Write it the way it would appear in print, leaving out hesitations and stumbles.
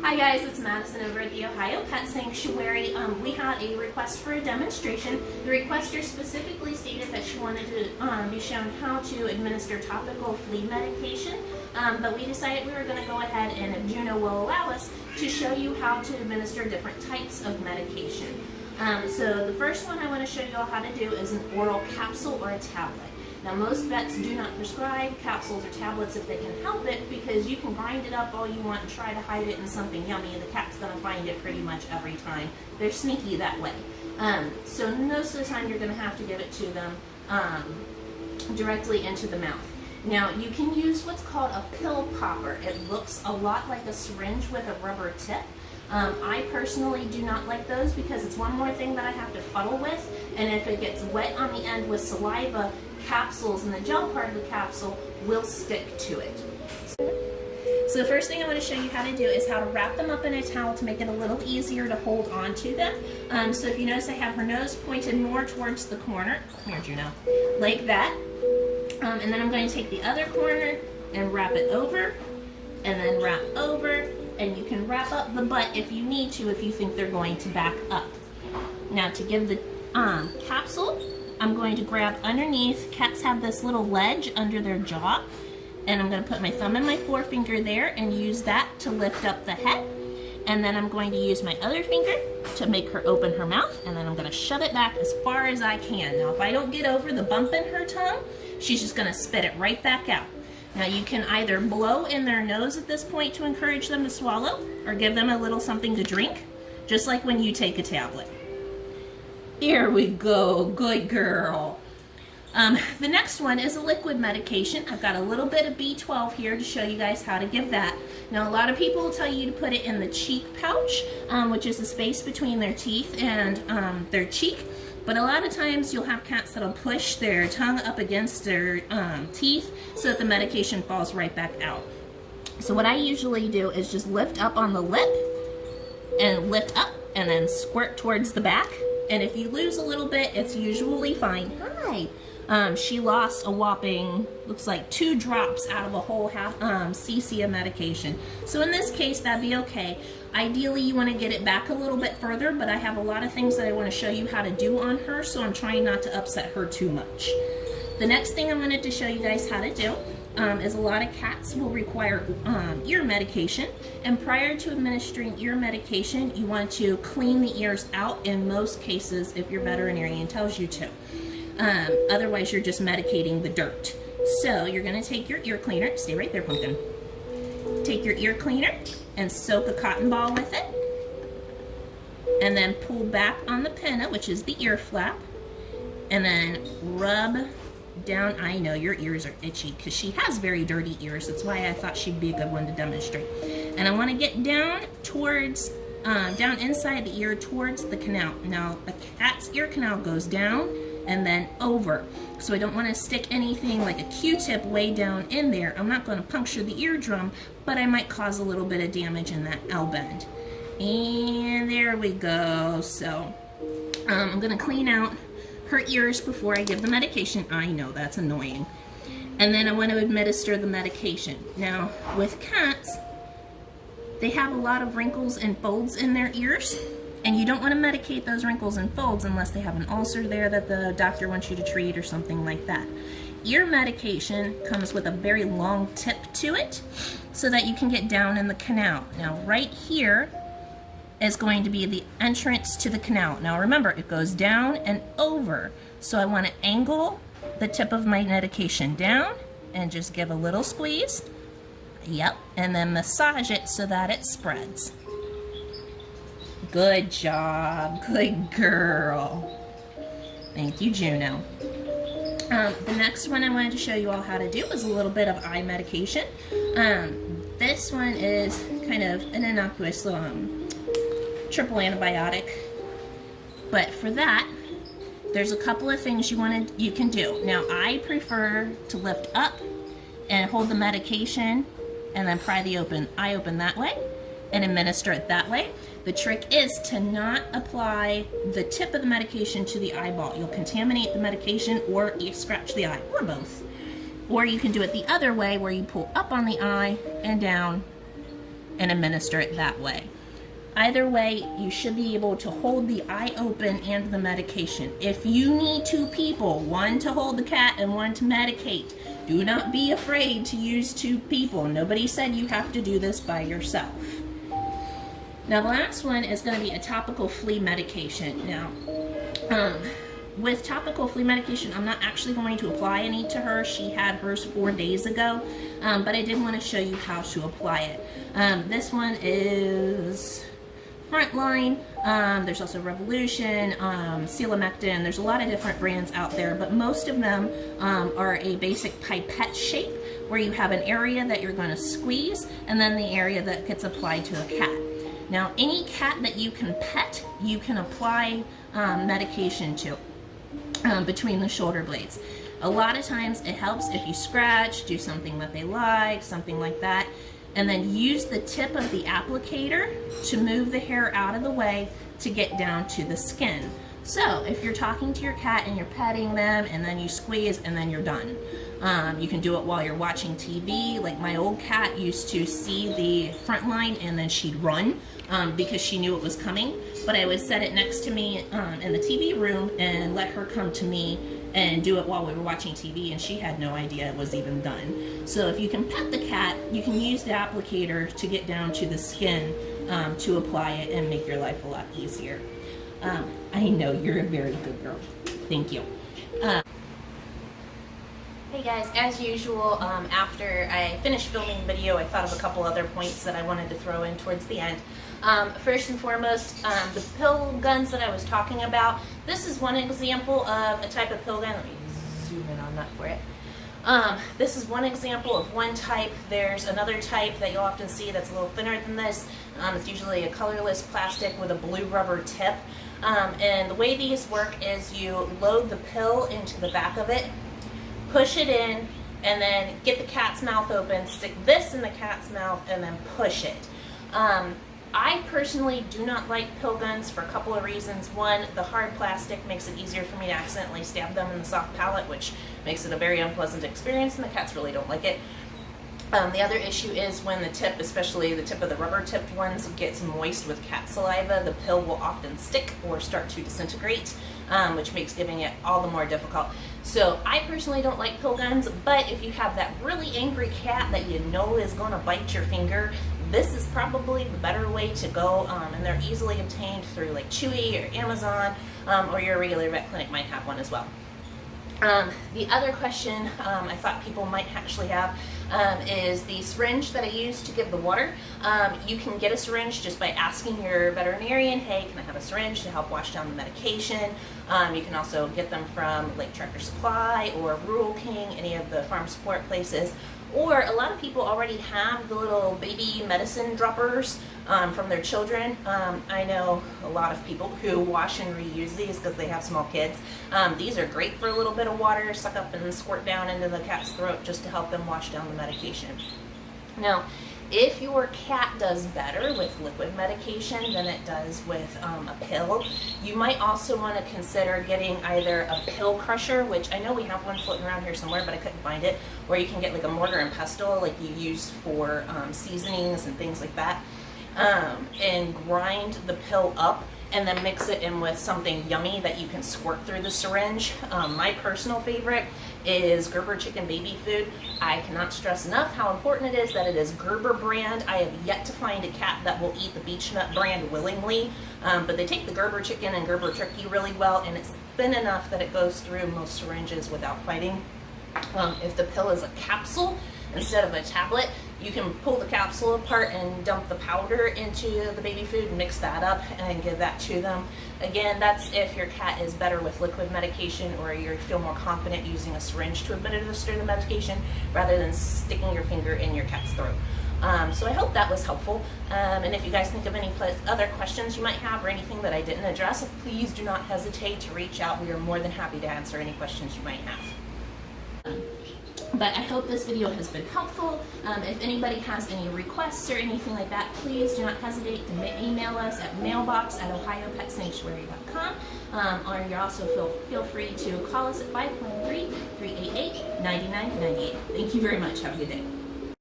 Hi guys, it's Madison over at the Ohio Pet Sanctuary. We had a request for a demonstration. The requester specifically stated that she wanted to be shown how to administer topical flea medication, but we decided we were going to go ahead and, if Juno will allow us, to show you how to administer different types of medication. So the first one I want to show you all how to do is an oral capsule or a tablet. Now, most vets do not prescribe capsules or tablets if they can help it, because you can grind it up all you want and try to hide it in something yummy, and the cat's going to find it pretty much every time. They're sneaky that way. So most of the time you're going to have to give it to them directly into the mouth. Now, you can use what's called a pill popper. It looks a lot like a syringe with a rubber tip. I personally do not like those because it's one more thing that I have to fuddle with, and if it gets wet on the end with saliva, capsules and the gel part of the capsule will stick to it. So the first thing I want to show you how to do is how to wrap them up in a towel to make it a little easier to hold on to them. So if you notice, I have her nose pointed more towards the corner. Come here, Juno. Like that. And then I'm going to take the other corner and wrap it over, and then wrap over, and you can wrap up the butt if you need to, if you think they're going to back up. Now, to give the capsule, I'm going to grab underneath. Cats have this little ledge under their jaw, and I'm going to put my thumb and my forefinger there and use that to lift up the head. And then I'm going to use my other finger to make her open her mouth, and then I'm going to shove it back as far as I can. Now, if I don't get over the bump in her tongue, she's just going to spit it right back out. Now, you can either blow in their nose at this point to encourage them to swallow, or give them a little something to drink, just like when you take a tablet. Here we go, good girl. The next one is a liquid medication. I've got a little bit of B12 here to show you guys how to give that. Now, a lot of people will tell you to put it in the cheek pouch, which is the space between their teeth and their cheek. But a lot of times you'll have cats that'll push their tongue up against their teeth so that the medication falls right back out. So what I usually do is just lift up on the lip and lift up and then squirt towards the back. And if you lose a little bit, it's usually fine. Hi. She lost a whopping, looks like 2 drops out of a whole half cc of medication. So in this case, that'd be okay. Ideally, you want to get it back a little bit further, but I have a lot of things that I want to show you how to do on her, so I'm trying not to upset her too much. The next thing I wanted to show you guys how to do is a lot of cats will require ear medication, and prior to administering ear medication, you want to clean the ears out in most cases if your veterinarian tells you to. Otherwise, you're just medicating the dirt. So you're going to take your ear cleaner, stay right there, Pumpkin. Take your ear cleaner and soak a cotton ball with it, and then pull back on the pinna, which is the ear flap, and then rub down. I know your ears are itchy because she has very dirty ears. That's why I thought she'd be a good one to demonstrate. And I want to get down towards, down inside the ear towards the canal. Now, a cat's ear canal goes down and then over. So I don't want to stick anything like a Q-tip way down in there. I'm not going to puncture the eardrum, but I might cause a little bit of damage in that L bend. And there we go. So I'm going to clean out her ears before I give the medication. I know, that's annoying. And then I want to administer the medication. Now, with cats, they have a lot of wrinkles and folds in their ears, and you don't want to medicate those wrinkles and folds unless they have an ulcer there that the doctor wants you to treat or something like that. Ear medication comes with a very long tip to it so that you can get down in the canal. Now, right here is going to be the entrance to the canal. Now, remember, it goes down and over. So I want to angle the tip of my medication down and just give a little squeeze. Yep, and then massage it so that it spreads. Good job, good girl. Thank you, Juno. The next one I wanted to show you all how to do is a little bit of eye medication. This one is kind of an innocuous triple antibiotic, but for that, there's a couple of things you can do. Now, I prefer to lift up and hold the medication and then pry the eye open that way and administer it that way. The trick is to not apply the tip of the medication to the eyeball. You'll contaminate the medication, or you scratch the eye, or both. Or you can do it the other way, where you pull up on the eye and down and administer it that way. Either way, you should be able to hold the eye open and the medication. If you need two people, one to hold the cat and one to medicate, do not be afraid to use two people. Nobody said you have to do this by yourself. Now the last one is going to be a topical flea medication. Now, with topical flea medication, I'm not actually going to apply any to her. She had hers 4 days ago, but I did want to show you how to apply it. This one is Frontline. There's also Revolution, Selamectin. There's a lot of different brands out there, but most of them are a basic pipette shape where you have an area that you're going to squeeze and then the area that gets applied to a cat. Now, any cat that you can pet, you can apply medication to between the shoulder blades. A lot of times it helps if you scratch, do something that they like, something like that, and then use the tip of the applicator to move the hair out of the way to get down to the skin. So if you're talking to your cat and you're petting them and then you squeeze and then you're done. You can do it while you're watching TV. Like my old cat used to see the Frontline and then she'd run because she knew it was coming. But I would set it next to me in the TV room and let her come to me and do it while we were watching TV, and she had no idea it was even done. So if you can pet the cat, you can use the applicator to get down to the skin to apply it and make your life a lot easier. I know you're a very good girl. Thank you. Hey guys, as usual, after I finished filming the video, I thought of a couple other points that I wanted to throw in towards the end. First and foremost, the pill guns that I was talking about, this is one example of a type of pill gun. Let me zoom in on that for it. This is one example of one type. There's another type that you'll often see that's a little thinner than this. It's usually a colorless plastic with a blue rubber tip. And the way these work is you load the pill into the back of it, push it in, and then get the cat's mouth open, stick this in the cat's mouth, and then push it. I personally do not like pill guns for a couple of reasons. One, the hard plastic makes it easier for me to accidentally stab them in the soft palate, which makes it a very unpleasant experience, and the cats really don't like it. The other issue is when the tip, especially the tip of the rubber tipped ones, gets moist with cat saliva, the pill will often stick or start to disintegrate, which makes giving it all the more difficult. So I personally don't like pill guns, but if you have that really angry cat that you know is going to bite your finger, this is probably the better way to go, and they're easily obtained through like Chewy or Amazon, or your regular vet clinic might have one as well. The other question I thought people might actually have is the syringe that I use to give the water. You can get a syringe just by asking your veterinarian, hey, can I have a syringe to help wash down the medication? You can also get them from like Tractor Supply or Rural King, any of the farm support places. Or a lot of people already have the little baby medicine droppers from their children. I know a lot of people who wash and reuse these because they have small kids. These are great for a little bit of water, suck up and squirt down into the cat's throat just to help them wash down the medication. Now, if your cat does better with liquid medication than it does with a pill, you might also want to consider getting either a pill crusher, which I know we have one floating around here somewhere, but I couldn't find it, or you can get like a mortar and pestle like you use for seasonings and things like that, and grind the pill up and then mix it in with something yummy that you can squirt through the syringe. My personal favorite is Gerber chicken baby food. I cannot stress enough how important it is that it is Gerber brand. I have yet to find a cat that will eat the beech nut brand willingly, but they take the Gerber chicken and Gerber turkey really well, and it's thin enough that it goes through most syringes without fighting. If the pill is a capsule instead of a tablet, you can pull the capsule apart and dump the powder into the baby food, mix that up, and give that to them. Again, that's if your cat is better with liquid medication or you feel more confident using a syringe to administer the medication rather than sticking your finger in your cat's throat. So I hope that was helpful. And if you guys think of any other questions you might have or anything that I didn't address, please do not hesitate to reach out. We are more than happy to answer any questions you might have. But I hope this video has been helpful. If anybody has any requests or anything like that, please do not hesitate to email us at mailbox@ohiopetsanctuary.com. Or you also feel free to call us at 513-388-9998. Thank you very much. Have a good day.